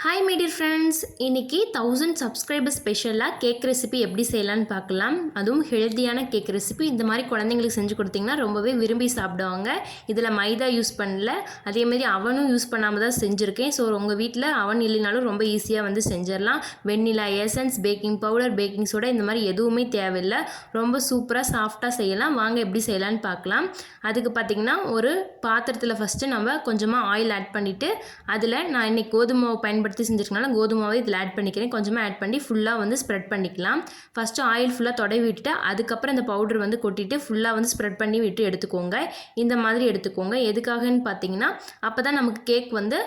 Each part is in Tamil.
ஹாய் மை டியர் ஃப்ரெண்ட்ஸ், இன்றைக்கி 1000 சப்ஸ்கிரைபர் ஸ்பெஷலாக கேக் ரெசிபி எப்படி செய்யலான்னு பார்க்கலாம். அதுவும் ஹெல்த்தியான கேக் ரெசிபி. இந்த மாதிரி குழந்தைங்களுக்கு செஞ்சு கொடுத்திங்கன்னா ரொம்பவே விரும்பி சாப்பிடுவாங்க. இதில் மைதா யூஸ் பண்ணல, அதேமாதிரி அவனும் யூஸ் பண்ணாமல் தான் செஞ்சுருக்கேன். ஸோ உங்கள் வீட்டில் அவன் இல்லைனாலும் ரொம்ப ஈஸியாக வந்து செஞ்சிடலாம். Vanilla essence, baking powder, baking soda இந்த மாதிரி எதுவுமே தேவையில்லை. ரொம்ப சூப்பராக சாஃப்டாக செய்யலாம். வாங்க எப்படி செய்யலான்னு பார்க்கலாம். அதுக்கு பார்த்திங்கன்னா ஒரு பாத்திரத்தில் ஃபஸ்ட்டு நம்ம கொஞ்சமாக ஆயில் ஆட் பண்ணிவிட்டு அதில் நான் இன்றைக்கி கோதுமை மாவு பயன்படுத்தி செஞ்சுருக்கனால கோதுமாவை இதில் ஆட் பண்ணிக்கிறேன். கொஞ்சமாக ஆட் பண்ணி ஃபுல்லாக வந்து ஸ்ப்ரெட் பண்ணிக்கலாம். ஃபஸ்ட்டு ஆயில் ஃபுல்லாக தொடவி விட்டுட்டு அதுக்கப்புறம் இந்த பவுடர் வந்து கொட்டிட்டு ஃபுல்லாக வந்து ஸ்ப்ரெட் பண்ணி விட்டு எடுத்துக்கோங்க. இந்த மாதிரி எடுத்துக்கோங்க. எதுக்காகன்னு பார்த்தீங்கன்னா அப்போ தான் நமக்கு கேக் வந்து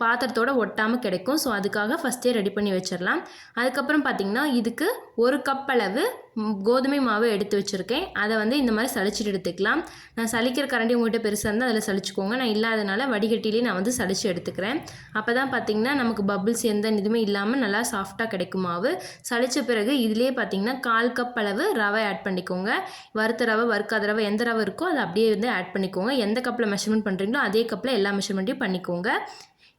பாத்திரத்தோடு ஒட்டாமல் கிடைக்கும். ஸோ அதுக்காக ஃபஸ்ட்டே ரெடி பண்ணி வச்சிடலாம். அதுக்கப்புறம் பார்த்திங்கன்னா இதுக்கு 1 கப் அளவு கோதுமை மாவு எடுத்து வச்சுருக்கேன். அதை வந்து இந்த மாதிரி சளிச்சிட்டு எடுத்துக்கலாம். நான் சளிக்கிற கரண்டி உங்கள்கிட்ட பெருசாக இருந்தால் அதில் சளிச்சுக்கோங்க. நான் இல்லாதனால வடிகட்டிலே நான் வந்து சளிச்சு எடுத்துக்கிறேன். அப்போ தான் பார்த்திங்கன்னா நமக்கு பபிள்ஸ் எந்த இதுவுமே இல்லாமல் நல்லா சாஃப்டாக கிடைக்கும் மாவு. சளிச்ச பிறகு இதிலே பார்த்திங்கன்னா 1/4 கப் அளவு ரவை ஆட் பண்ணிக்கோங்க. வறுத்த ரவை, வறுக்காத ரவை எந்த ரவை இருக்கோ அதை அப்படியே வந்து ஆட் பண்ணிக்கோங்க. எந்த கப்பில் மெஷர்மெண்ட் பண்ணுறீங்களோ அதே கப்பில் எல்லா மெஷர்மெண்ட்டையும் பண்ணிக்கோங்க.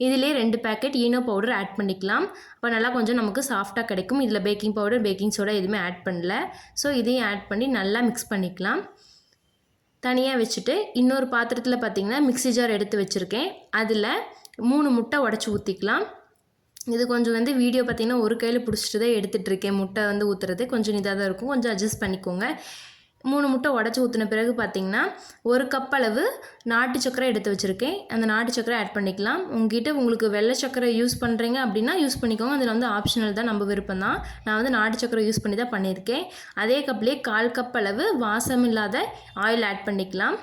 இதிலே 2 பேக்கெட் ஈனோ பவுடர் ஆட் பண்ணிக்கலாம். அப்போ நல்லா கொஞ்சம் நமக்கு சாஃப்டாக கிடைக்கும். இதில் பேக்கிங் பவுடர், பேக்கிங் சோடா எதுவுமே ஆட் பண்ணல. ஸோ இதையும் ஆட் பண்ணி நல்லா மிக்ஸ் பண்ணிக்கலாம். தனியாக வச்சுட்டு இன்னொரு பாத்திரத்தில் பார்த்திங்கன்னா மிக்ஸி ஜார் எடுத்து வச்சுருக்கேன். அதில் 3 முட்டை உடச்சி ஊற்றிக்கலாம். இது கொஞ்சம் வந்து வீடியோ பார்த்திங்கன்னா ஒரு கையில் பிடிச்சிட்டு தான் எடுத்துகிட்ருக்கேன். முட்டை வந்து ஊற்றுறது கொஞ்சம் இதாக தான் இருக்கும். கொஞ்சம் அட்ஜஸ்ட் பண்ணிக்கோங்க. 3 முட்டை உடச்சி ஊற்றின பிறகு பார்த்திங்கன்னா 1 கப் அளவு நாட்டு சக்கரை எடுத்து வச்சுருக்கேன். அந்த நாட்டு சக்கரை ஆட் பண்ணிக்கலாம். உங்களுக்கு வெள்ளை சக்கரை யூஸ் பண்ணுறீங்க அப்படின்னா யூஸ் பண்ணிக்கோங்க. அதில் வந்து ஆப்ஷனல் தான், நம்ம விருப்பம் தான். நான் வந்து நாட்டு சக்கரை யூஸ் பண்ணி தான் பண்ணியிருக்கேன். அதே கப்லேயே 1/4 கப் அளவு வாசம் இல்லாத ஆயில் ஆட் பண்ணிக்கலாம்.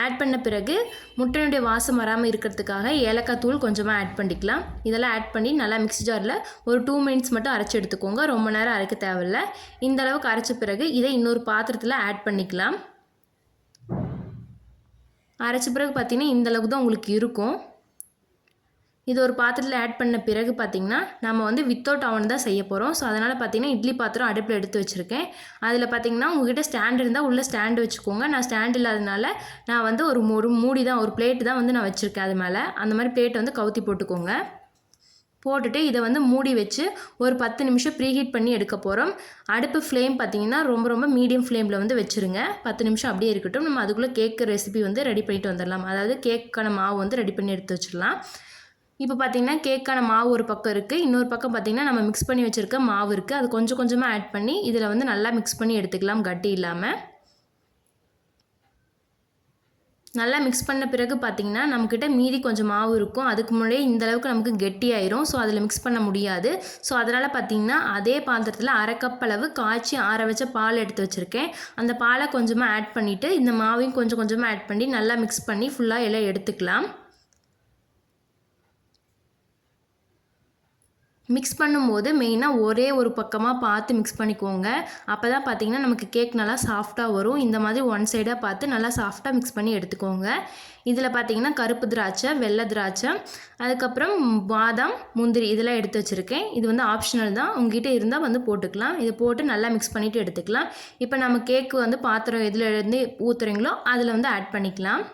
ஆட் பண்ண பிறகு முட்டையுடைய வாசம் வராமல் இருக்கிறதுக்காக ஏலக்காய் தூள் கொஞ்சமாக ஆட் பண்ணிக்கலாம். இதெல்லாம் ஆட் பண்ணி நல்லா மிக்ஸி ஜாரில் ஒரு 2 மினிட்ஸ் மட்டும் அரைச்சி எடுத்துக்கோங்க. ரொம்ப நேரம் அரைக்க தேவையில்லை. இந்த அளவுக்கு அரைச்ச பிறகு இதை இன்னொரு பாத்திரத்தில் ஆட் பண்ணிக்கலாம். அரைச்ச பிறகு பார்த்திங்கன்னா இந்த அளவுக்கு தான் உங்களுக்கு இருக்கும். இது ஒரு பாத்திரத்தில் ஆட் பண்ண பிறகு பார்த்திங்கன்னா நம்ம வந்து வித்தவுட் அவன் தான் செய்ய போகிறோம். ஸோ அதனால் பார்த்திங்கன்னா இட்லி பாத்திரம் அடுப்பில் எடுத்து வச்சுருக்கேன். அதில் பார்த்திங்கன்னா உங்கள்கிட்ட ஸ்டாண்ட் இருந்தால் உள்ளே ஸ்டாண்டு வச்சுக்கோங்க. நான் ஸ்டாண்ட் இல்லாதனால நான் வந்து ஒரு மூடி தான், ஒரு பிளேட்டு தான் வந்து நான் வச்சுருக்கேன். அது மேலே அந்த மாதிரி பிளேட்டை வந்து கவுத்தி போட்டுக்கோங்க. போட்டுட்டு இதை வந்து மூடி வச்சு ஒரு 10 நிமிஷம் ப்ரீஹீட் பண்ணி எடுக்க போகிறோம். அடுப்பு ஃப்ளேம் பார்த்திங்கன்னா ரொம்ப மீடியம் ஃப்ளேமில் வந்து வச்சுருங்க. 10 நிமிஷம் அப்படியே இருக்கட்டும். நம்ம அதுக்குள்ளே கேக் ரெசிபி வந்து ரெடி பண்ணிட்டு வந்துடலாம். அதாவது கேக்கான மாவு வந்து ரெடி பண்ணி எடுத்து வச்சிடலாம். இப்போ பார்த்திங்கன்னா கேக்கான மாவு ஒரு பக்கம் இருக்குது. இன்னொரு பக்கம் பார்த்திங்கன்னா நம்ம மிக்ஸ் பண்ணி வச்சுருக்க மாவு இருக்குது. அது கொஞ்சம் கொஞ்சமாக ஆட் பண்ணி இதில் வந்து நல்லா மிக்ஸ் பண்ணி எடுத்துக்கலாம், கட்டி இல்லாமல். நல்லா மிக்ஸ் பண்ண பிறகு பார்த்திங்கன்னா நம்மக்கிட்ட மீதி கொஞ்சம் மாவு இருக்கும். அதுக்கு முன்னாடியே இந்த அளவுக்கு நமக்கு கெட்டியாயிரும். ஸோ அதில் மிக்ஸ் பண்ண முடியாது. ஸோ அதனால் பார்த்திங்கன்னா அதே பாத்திரத்தில் 1/2 கப் அளவு காய்ச்சி ஆற வச்ச பால் எடுத்து வச்சுருக்கேன். அந்த பாலை கொஞ்சமாக ஆட் பண்ணிவிட்டு இந்த மாவையும் கொஞ்சம் கொஞ்சமாக ஆட் பண்ணி நல்லா மிக்ஸ் பண்ணி ஃபுல்லாக எல்லாம் எடுத்துக்கலாம். மிக்ஸ் பண்ணும்போது மெயினாக ஒரே ஒரு பக்கமாக பார்த்து மிக்ஸ் பண்ணிக்கோங்க. அப்போ தான் பார்த்திங்கன்னா நமக்கு கேக் நல்லா சாஃப்டாக வரும். இந்த மாதிரி ஒன் சைடாக பார்த்து நல்லா சாஃப்டாக மிக்ஸ் பண்ணி எடுத்துக்கோங்க. இதில் பார்த்திங்கன்னா கருப்பு திராட்சை, வெள்ளை திராட்சை, அதுக்கப்புறம் பாதாம், முந்திரி இதெல்லாம் எடுத்து வச்சுருக்கேன். இது வந்து ஆப்ஷனல் தான், உங்ககிட்ட இருந்தால் வந்து போட்டுக்கலாம். இதை போட்டு நல்லா மிக்ஸ் பண்ணிவிட்டு எடுத்துக்கலாம். இப்போ நம்ம கேக்கு வந்து பாத்திரம் எதில் இருந்து ஊற்றுறீங்களோ அதில் வந்து ஆட் பண்ணிக்கலாம்.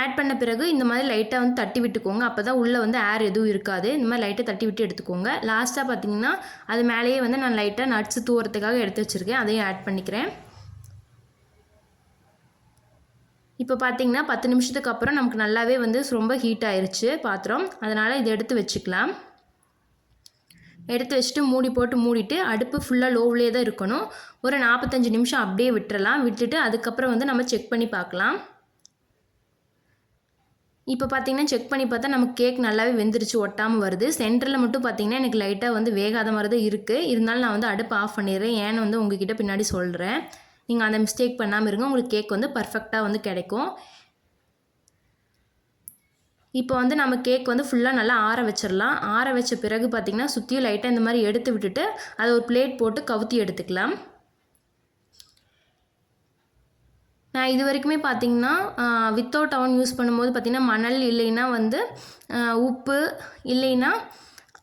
ஆட் பண்ண பிறகு இந்த மாதிரி லைட்டாக வந்து தட்டி விட்டுக்கோங்க. அப்போ தான் உள்ளே வந்து ஏர் எதுவும் இருக்காது. இந்த மாதிரி லைட்டாக தட்டி விட்டு எடுத்துக்கோங்க. லாஸ்ட்டாக பார்த்திங்கன்னா அது மேலேயே வந்து நான் லைட்டாக நட்ஸ் தூவுறதுக்காக எடுத்து வச்சுருக்கேன். அதையும் ஆட் பண்ணிக்கிறேன். இப்போ பார்த்திங்கன்னா 10 நிமிஷத்துக்கு அப்புறம் நமக்கு நல்லாவே வந்து ரொம்ப ஹீட் ஆயிடுச்சு பாத்திரம். அதனால் இதை எடுத்து வச்சுக்கலாம். எடுத்து வச்சுட்டு மூடி போட்டு மூடிட்டு அடுப்பு ஃபுல்லாக லோவிலே தான் இருக்கணும். ஒரு 45 நிமிஷம் அப்படியே விட்டுறலாம். விட்டுட்டு அதுக்கப்புறம் வந்து நம்ம செக் பண்ணி பார்க்கலாம். இப்போ பார்த்திங்கன்னா செக் பண்ணி பார்த்தா நமக்கு கேக் நல்லாவே வெந்துருச்சு, ஒட்டாமல் வருது. சென்டரில் மட்டும் பார்த்திங்கன்னா எனக்கு லைட்டாக வந்து வேகாத மாதிரி தான் இருக்குது. இருந்தாலும் நான் வந்து அடுப்பு ஆஃப் பண்ணிடுறேன். ஏன்னு வந்து உங்ககிட்ட பின்னாடி சொல்கிறேன். நீங்கள் அந்த மிஸ்டேக் பண்ணாமல் இருங்க. உங்களுக்கு கேக் வந்து பர்ஃபெக்டாக வந்து கிடைக்கும். இப்போ வந்து நம்ம கேக் வந்து ஃபுல்லாக நல்லா ஆற வச்சிடலாம். ஆற வச்ச பிறகு பார்த்திங்கன்னா சுற்றியும் லைட்டாக இந்த மாதிரி எடுத்து விட்டுட்டு அதை ஒரு பிளேட் போட்டு கவுத்தி எடுத்துக்கலாம். நான் இது வரைக்குமே பார்த்திங்கன்னா வித்தவுட் அவன் யூஸ் பண்ணும்போது பார்த்திங்கன்னா மணல் இல்லைன்னா வந்து உப்பு இல்லைன்னா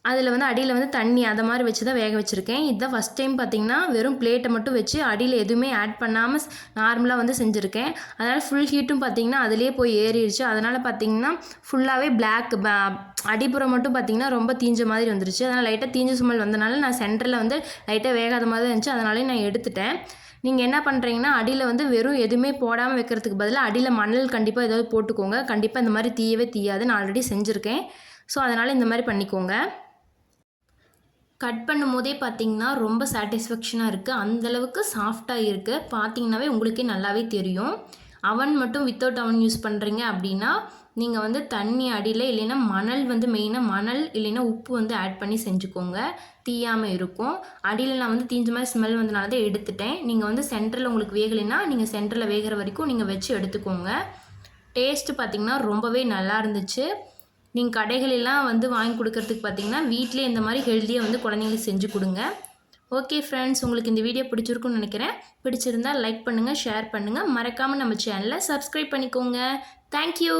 அதில் வந்து அடியில் வந்து தண்ணி அதை மாதிரி வச்சு தான் வேக வச்சுருக்கேன். இதுதான் ஃபஸ்ட் டைம் பார்த்திங்கன்னா வெறும் பிளேட்டை மட்டும் வச்சு அடியில் எதுவுமே ஆட் பண்ணாமல் நார்மலாக வந்து செஞ்சுருக்கேன். அதனால் ஃபுல் ஹீட்டும் பார்த்திங்கன்னா அதிலே போய் ஏறிடுச்சு. அதனால் பார்த்திங்கன்னா ஃபுல்லாகவே பிளாக் அடிப்புறம் மட்டும் பார்த்திங்கன்னா ரொம்ப தீஞ்ச மாதிரி வந்துருச்சு. அதனால் லைட்டாக தீஞ்ச சுமல் வந்தனால நான் சென்டரில் வந்து லைட்டாக வேகாத மாதிரி தான் இருந்துச்சு. அதனாலே நான் எடுத்துட்டேன். நீங்கள் என்ன பண்ணுறீங்கன்னா அடியில் வந்து வெறும் எதுவுமே போடாமல் வைக்கிறதுக்கு பதிலாக அடியில் மணல் கண்டிப்பாக ஏதாவது போட்டுக்கோங்க. கண்டிப்பாக இந்த மாதிரி தீயவே தீயாது. நான் ஆல்ரெடி செஞ்சுருக்கேன். ஸோ அதனால் இந்த மாதிரி பண்ணிக்கோங்க. கட் பண்ணும் போதே பார்த்திங்கன்னா ரொம்ப சாட்டிஸ்ஃபேக்ஷனாக இருக்குது. அந்தளவுக்கு சாஃப்டாக இருக்குது. பார்த்திங்கனாவே உங்களுக்கே நல்லாவே தெரியும். அவன் மட்டும் வித்தவுட் அவன் யூஸ் பண்ணுறீங்க அப்படின்னா நீங்கள் வந்து தண்ணி அடியில் இல்லைன்னா மணல் வந்து மெயினாக மணல் இல்லைன்னா உப்பு வந்து ஆட் பண்ணி செஞ்சுக்கோங்க. தீயாமல் இருக்கும். அடியில் நான் வந்து தீஞ்ச மாதிரி ஸ்மெல் வந்தனால தான் எடுத்துட்டேன். நீங்கள் வந்து சென்டரில் உங்களுக்கு வேகலைன்னா நீங்கள் சென்டரில் வேகிற வரைக்கும் நீங்கள் வச்சு எடுத்துக்கோங்க. டேஸ்ட்டு பார்த்திங்கன்னா ரொம்பவே நல்லா இருந்துச்சு. நீங்கள் கடைகளெல்லாம் வந்து வாங்கி கொடுக்கறதுக்கு பார்த்தீங்கன்னா வீட்டிலே இந்த மாதிரி ஹெல்த்தியாக வந்து குழந்தைங்களுக்கு செஞ்சு கொடுங்க. ஓகே ஃப்ரெண்ட்ஸ், உங்களுக்கு இந்த வீடியோ பிடிச்சிருக்குன்னு நினைக்கிறேன். பிடிச்சிருந்தால் லைக் பண்ணுங்கள், ஷேர் பண்ணுங்கள். மறக்காமல் நம்ம சேனலை சப்ஸ்கிரைப் பண்ணிக்கோங்க. தேங்க்யூ.